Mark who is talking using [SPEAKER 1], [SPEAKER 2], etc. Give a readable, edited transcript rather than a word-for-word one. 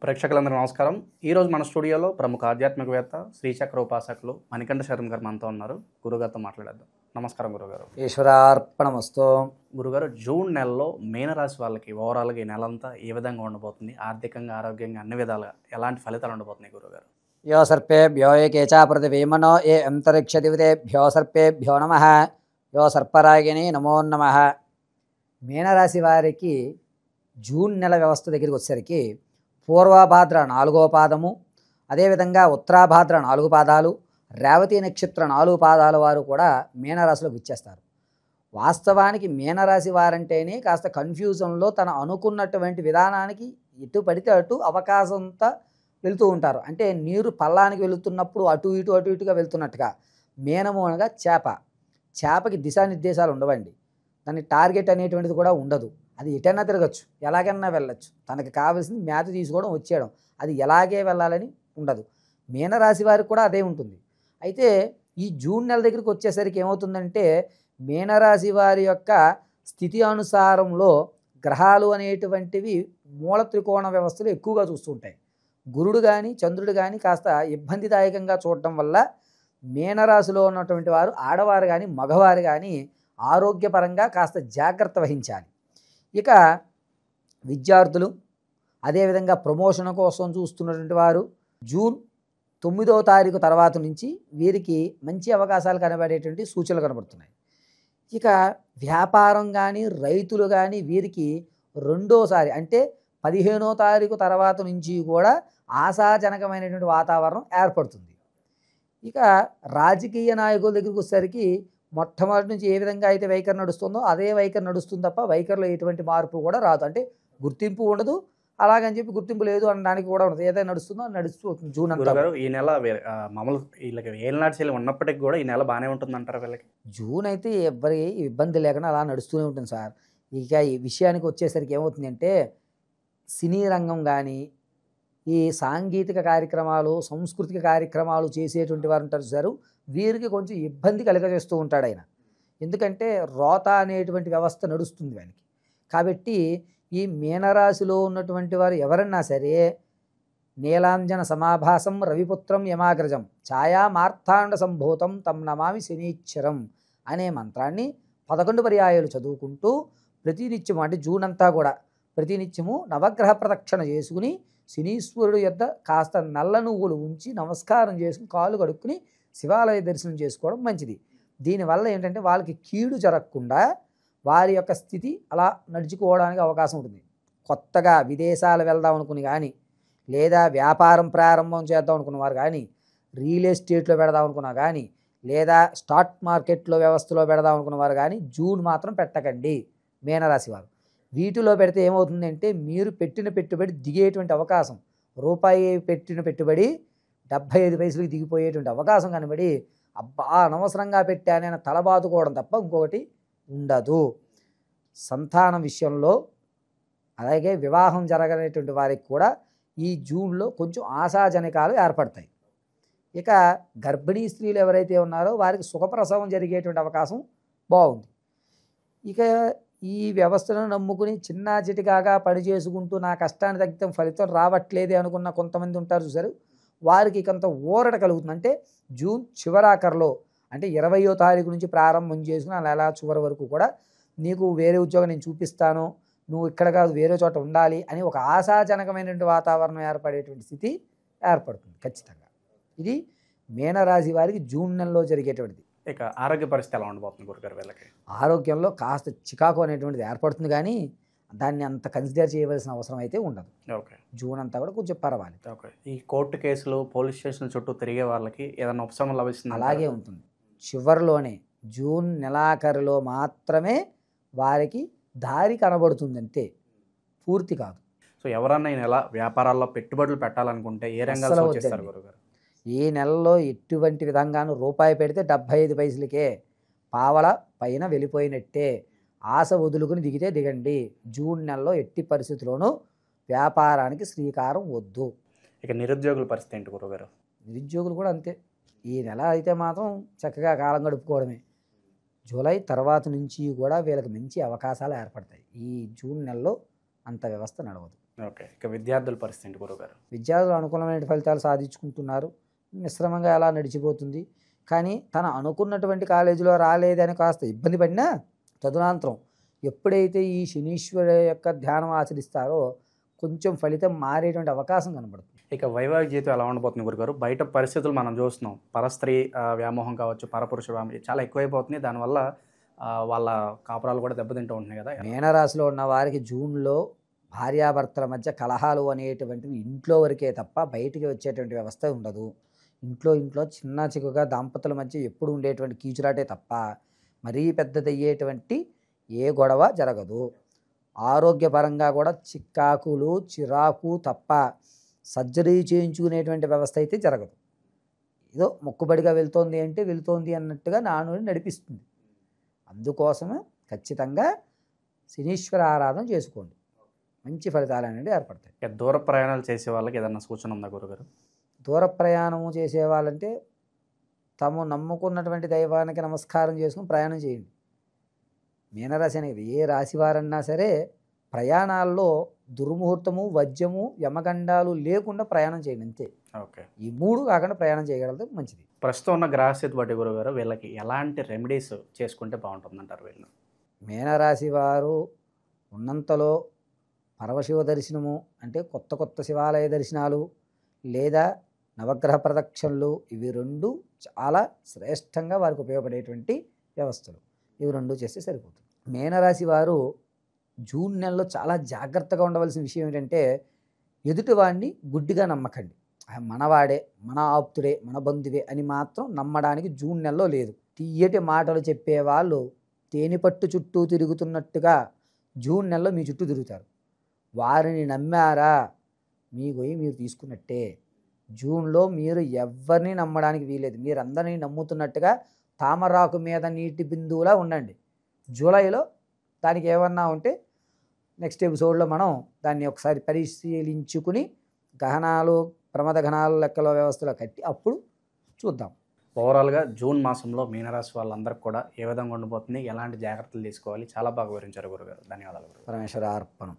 [SPEAKER 1] ప్రేక్షకులందరూ నమస్కారం. ఈరోజు మన స్టూడియోలో ప్రముఖ ఆధ్యాత్మికవేత్త శ్రీచక్ర ఉపాసకులు మణికంఠ శర్మ గారు మనతో ఉన్నారు. గురుగారితో మాట్లాడేద్దాం. నమస్కారం గురుగారు.
[SPEAKER 2] ఈశ్వరార్పణమస్తు.
[SPEAKER 1] గురుగారు, జూన్ నెలలో మీనరాశి వాళ్ళకి ఓవరాల్గా ఈ నెలంతా ఏ విధంగా ఉండబోతుంది? ఆర్థికంగా, ఆరోగ్యంగా అన్ని విధాలుగా ఎలాంటి ఫలితాలు ఉండబోతున్నాయి గురుగారు?
[SPEAKER 2] యో సర్పేభ్యో ఏ కేచా పృథివీమనో ఏ అంతరిక్ష దివితేభ్యో సర్పేభ్యో నమః. యో సర్పరాగిని నమో నమః. మీనరాశి వారికి జూన్ నెల వ్యవస్థ దగ్గరికి వచ్చేసరికి పూర్వభాద్ర 4వ పాదము, అదేవిధంగా ఉత్తరాభాద్ర 4 పాదాలు, రేవతి నక్షత్ర 4 పాదాల వారు కూడా మీనరాశిలోకి ఇచ్చేస్తారు. వాస్తవానికి మీనరాశి వారంటేనే కాస్త కన్ఫ్యూజన్లో తన అనుకున్నటువంటి విధానానికి ఎటు పడితే అటు అవకాశంతో వెళ్తూ ఉంటారు. అంటే నీరు పల్లానికి వెళుతున్నప్పుడు అటు ఇటుగా వెళ్తున్నట్టుగా. మీనము అనగా చేపకి దిశానిర్దేశాలు ఉండవండి. దాని టార్గెట్ అనేటువంటిది కూడా ఉండదు. అది ఎటైనా తిరగచ్చు, ఎలాగైనా వెళ్ళచ్చు. తనకి కావాల్సింది మేత తీసుకోవడం, వచ్చేయడం. అది ఎలాగే వెళ్ళాలని ఉండదు. మీనరాశి వారికి కూడా అదే ఉంటుంది. అయితే ఈ జూన్ నెల దగ్గరికి వచ్చేసరికి ఏమవుతుందంటే, మీనరాశి వారి యొక్క స్థితి అనుసారంలో గ్రహాలు అనేటువంటివి మూల త్రికోణ వ్యవస్థలు ఎక్కువగా చూస్తుంటాయి. గురుడు కానీ చంద్రుడు కానీ కాస్త ఇబ్బందిదాయకంగా చూడటం వల్ల మీనరాశిలో ఉన్నటువంటి వారు, ఆడవారు కానీ మగవారు కానీ ఆరోగ్యపరంగా కాస్త జాగ్రత్త వహించాలి. ఇక విద్యార్థులు, అదేవిధంగా ప్రమోషన్ కోసం చూస్తున్నటువంటి వారు జూన్ 9వ తారీఖు తర్వాత నుంచి వీరికి మంచి అవకాశాలు కనబడేటువంటి సూచనలు కనబడుతున్నాయి. ఇక వ్యాపారం కానీ రైతులు కానీ వీరికి రెండోసారి అంటే 15వ తారీఖు తర్వాత నుంచి కూడా ఆశాజనకమైనటువంటి వాతావరణం ఏర్పడుతుంది. ఇక రాజకీయ నాయకుల దగ్గరికి వచ్చేసరికి మొట్టమొదటి నుంచి ఏ విధంగా అయితే వైఖరి నడుస్తుందో అదే వైఖరి నడుస్తుంది తప్ప వైఖరిలో ఎటువంటి మార్పు కూడా రాదు. అంటే గుర్తింపు ఉండదు, అలాగని చెప్పి గుర్తింపు లేదు అనడానికి కూడా ఉండదు. ఏదైతే నడుస్తుందో అది నడుస్తూ అవుతుంది. జూన్ అంతా
[SPEAKER 1] ఈ నెల మామూలు వీళ్ళకి ఏళ్ళనాటి శైలి ఉన్నప్పటికీ కూడా ఈ నెల బాగానే ఉంటుంది అంటారు వీళ్ళకి?
[SPEAKER 2] జూన్ అయితే ఎవరికి ఇబ్బంది లేకుండా అలా నడుస్తూనే ఉంటుంది సార్. ఇక ఈ విషయానికి వచ్చేసరికి ఏమవుతుందంటే, సినీ రంగం కానీ, ఈ సాంగీతిక కార్యక్రమాలు, సాంస్కృతిక కార్యక్రమాలు చేసేటువంటి వారు ఉంటారు సార్, వీరికి కొంచెం ఇబ్బంది కలుగజేస్తూ ఉంటాడు ఆయన. ఎందుకంటే రోత అనేటువంటి వ్యవస్థ నడుస్తుంది వానికి. కాబట్టి ఈ మీనరాశిలో ఉన్నటువంటి వారు ఎవరన్నా సరే నీలాంజన సమాభాసం రవిపుత్రం యమాగ్రజం ఛాయా మార్తాండ సంభూతం తం నమామి శనీశ్వరం అనే మంత్రాన్ని 11 పర్యాయాలు చదువుకుంటూ ప్రతినిత్యము, అంటే జూన్ అంతా కూడా ప్రతినిత్యము నవగ్రహ ప్రదక్షిణ చేసుకుని శనీశ్వరుడు యొద్ద కాస్త నల్ల నువ్వులు ఉంచి నమస్కారం చేసుకుని కాళ్ళు కడుక్కుని శివాలయ దర్శనం చేసుకోవడం మంచిది. దీనివల్ల ఏంటంటే వాళ్ళకి కీడు జరగకుండా వారి యొక్క స్థితి అలా నడుచుకోవడానికి అవకాశం ఉంటుంది. కొత్తగా విదేశాలు వెళ్దాం అనుకుని కానీ, లేదా వ్యాపారం ప్రారంభం చేద్దాం అనుకున్న వారు కానీ, రియల్ ఎస్టేట్లో పెడదాం అనుకున్నా కానీ, లేదా స్టాక్ మార్కెట్లో వ్యవస్థలో పెడదాం అనుకున్న వారు కానీ జూన్ మాత్రం పెట్టకండి మీనరాశి వారు. వీటిలో పెడితే ఏమవుతుందంటే, మీరు పెట్టిన పెట్టుబడి దిగేటువంటి అవకాశం, రూపాయి పెట్టిన పెట్టుబడి 75 పైసలకు దిగిపోయేటువంటి అవకాశం కనబడి, అబ్బా అనవసరంగా పెట్టానని తలబాదుకోవడం తప్ప ఇంకొకటి ఉండదు. సంతానం విషయంలో, అలాగే వివాహం జరగనేటువంటి వారికి కూడా ఈ జూన్లో కొంచెం ఆశాజనకాలు ఏర్పడతాయి. ఇక గర్భిణీ స్త్రీలు ఎవరైతే ఉన్నారో వారికి సుఖప్రసవం జరిగేటువంటి అవకాశం బాగుంది. ఇక ఈ వ్యవస్థను నమ్ముకుని చిన్నా చిటికాగా పని చేసుకుంటూ నా కష్టాన్ని తగ్గితే ఫలితం రావట్లేదే అనుకున్న కొంతమంది ఉంటారు చూసారు, వారికి కొంత ఊరట కలుగుతుంది. అంటే జూన్ చివరాఖరులో, అంటే 20వ తారీఖు నుంచి ప్రారంభం చేసుకుని నెల చివరి వరకు కూడా నీకు వేరే ఉద్యోగం నేను చూపిస్తాను, నువ్వు ఇక్కడ కాదు వేరే చోట ఉండాలి అని ఒక ఆశాజనకమైనటువంటి వాతావరణం ఏర్పడేటువంటి స్థితి ఏర్పడుతుంది ఖచ్చితంగా. ఇది మీనరాశి వారికి జూన్ నెలలో జరిగేటువంటిది.
[SPEAKER 1] ఇక ఆరోగ్య పరిస్థితి ఎలా ఉండబోతుంది గురుగారు వీళ్ళకి?
[SPEAKER 2] ఆరోగ్యంలో కాస్త చికాకు అనేటువంటిది ఏర్పడుతుంది, కానీ దాన్ని అంత కన్సిడర్ చేయవలసిన అవసరం అయితే ఉండదు.
[SPEAKER 1] ఓకే,
[SPEAKER 2] జూన్ అంతా కూడా కొంచెం పర్వాలేదు.
[SPEAKER 1] ఓకే. ఈ కోర్టు కేసులు, పోలీస్ స్టేషన్ల చుట్టూ తిరిగే వాళ్ళకి ఏదైనా ఉపశమనం లభిస్తుంది?
[SPEAKER 2] అలాగే ఉంటుంది. చివరిలోనే జూన్ నెలాఖరులో మాత్రమే వారికి దారి కనబడుతుంది, అంతే, పూర్తి కాదు.
[SPEAKER 1] సో ఎవరన్నా ఈ నెల వ్యాపారాల్లో పెట్టుబడులు పెట్టాలనుకుంటే ఏ రంగాల్లో వచ్చేస్తారు గురుగారు?
[SPEAKER 2] ఈ నెలలో ఎటువంటి విధంగానూ రూపాయి పెడితే 75 పైసలకే, పావల పైన వెళ్ళిపోయినట్టే. ఆశ వదులుకుని దిగితే దిగండి. జూన్ నెలలో ఎట్టి పరిస్థితుల్లోనూ వ్యాపారానికి శ్రీకారం వద్దు.
[SPEAKER 1] ఇక నిరుద్యోగుల పరిస్థితి ఏంటి గురుగారు?
[SPEAKER 2] నిరుద్యోగులు కూడా అంతే. ఈ నెల అయితే మాత్రం చక్కగా కాలం గడుపుకోవడమే. జూలై తర్వాత నుంచి కూడా వీళ్ళకి మంచి అవకాశాలు ఏర్పడతాయి. ఈ జూన్ నెలలో అంత వ్యవస్థ నడవదు.
[SPEAKER 1] ఓకే. ఇక విద్యార్థుల పరిస్థితి ఏంటి గురుగారు?
[SPEAKER 2] విద్యార్థులు అనుకూలమైన ఫలితాలు సాధించుకుంటున్నారు, మిశ్రమంగా అలా నడిచిపోతుంది. కానీ తన అనుకున్నటువంటి కాలేజీలో రాలేదని కాస్త ఇబ్బంది పడినా తదనంతరం ఎప్పుడైతే ఈ శనీశ్వరు యొక్క ధ్యానం ఆచరిస్తారో కొంచెం ఫలితం మారేటువంటి అవకాశం కనబడుతుంది.
[SPEAKER 1] ఇక వైవాహిక జీవితం ఎలా ఉండబోతుంది గురుగారు? బయట పరిస్థితులు మనం చూస్తున్నాం, పరస్త్రీ వ్యామోహం కావచ్చు, పరపురుష వ్యామోహం చాలా ఎక్కువైపోతుంది. దానివల్ల వాళ్ళ కాపురాలు కూడా దెబ్బతింటూ ఉంటున్నాయి కదా.
[SPEAKER 2] మీనరాశిలో ఉన్న వారికి జూన్లో భార్యాభర్తల మధ్య కలహాలు అనేటువంటివి ఇంట్లో వరకే తప్ప బయటికి వచ్చేటువంటి వ్యవస్థ ఉండదు. ఇంట్లో చిన్న చిక్కుగా దాంపతుల మధ్య ఎప్పుడు ఉండేటువంటి కీచురాటే తప్ప మరీ పెద్దదయ్యేటువంటి ఏ గొడవ జరగదు. ఆరోగ్యపరంగా కూడా చిక్కాకులు చిరాకు తప్ప సర్జరీ చేయించుకునేటువంటి వ్యవస్థ అయితే జరగదు. ఏదో మొక్కుబడిగా వెళ్తోంది అంటే వెళ్తోంది అన్నట్టుగా నానుని నడిపిస్తుంది. అందుకోసమే ఖచ్చితంగా శనీశ్వర ఆరాధన చేసుకోండి, మంచి ఫలితాలు అనేవి ఏర్పడతాయి.
[SPEAKER 1] ఇక దూర ప్రయాణాలు చేసే వాళ్ళకి ఏదన్నా సూచన ఉందా గురుగారు?
[SPEAKER 2] దూర ప్రయాణము చేసేవాళ్ళంటే తాము నమ్ముకున్నటువంటి దైవానికి నమస్కారం చేసుకుని ప్రయాణం చేయండి. మీనరాశి అనేది ఏ రాశి వారన్నా సరే ప్రయాణాల్లో దుర్ముహూర్తము, వజ్యము, యమగండాలు లేకుండా ప్రయాణం చేయండి అంతే.
[SPEAKER 1] ఓకే.
[SPEAKER 2] ఈ 3 కాకుండా ప్రయాణం చేయగలిగితే మంచిది.
[SPEAKER 1] ప్రస్తుతం ఉన్న గ్రహస్థితి బట్టి గురుగారు వీళ్ళకి ఎలాంటి రెమెడీస్ చేసుకుంటే బాగుంటుందంటారు వీళ్ళు?
[SPEAKER 2] మీనరాశి వారు ఉన్నంతలో పరమశివ దర్శనము అంటే కొత్త శివాలయ దర్శనాలు లేదా నవగ్రహ ప్రదక్షిణలు, ఇవి 2 చాలా శ్రేష్టంగా వారికి ఉపయోగపడేటువంటి వ్యవస్థలు. ఇవి 2 చేస్తే సరిపోతుంది. మీనరాశి వారు జూన్ నెలలో చాలా జాగ్రత్తగా ఉండవలసిన విషయం ఏంటంటే ఎదుటివాడిని గుడ్డిగా నమ్మకండి. మనవాడే, మన ఆప్తుడే, మన బంధువే అని మాత్రం నమ్మడానికి జూన్ నెలలో లేదు. తీయటి మాటలు చెప్పేవాళ్ళు తేనెపట్టు చుట్టూ తిరుగుతున్నట్టుగా జూన్ నెలలో మీ చుట్టూ తిరుగుతారు. వారిని నమ్మారా మీ గొయ్యి మీరు తీసుకున్నట్టే. జూన్లో మీరు ఎవరిని నమ్మడానికి వీలేదు. మీరు అందరినీ నమ్ముతున్నట్టుగా తామరాకు మీద నీటి బిందువులా ఉండండి. జూలైలో దానికి ఏమన్నా ఉంటే నెక్స్ట్ ఎపిసోడ్లో మనం దాన్ని ఒకసారి పరిశీలించుకుని గహనాలు, ప్రమద గణాలు లెక్కలో వ్యవస్థలో కట్టి అప్పుడు చూద్దాం.
[SPEAKER 1] ఓవరాల్గా జూన్ మాసంలో మీనరాశి వాళ్ళందరికీ కూడా ఏ విధంగా ఉండిపోతుంది, ఎలాంటి జాగ్రత్తలు తీసుకోవాలి, చాలా బాగా వివరించారు గురుగారు. ధన్యవాదాలు గురుగారు.
[SPEAKER 2] పరమేశ్వర అర్పణం.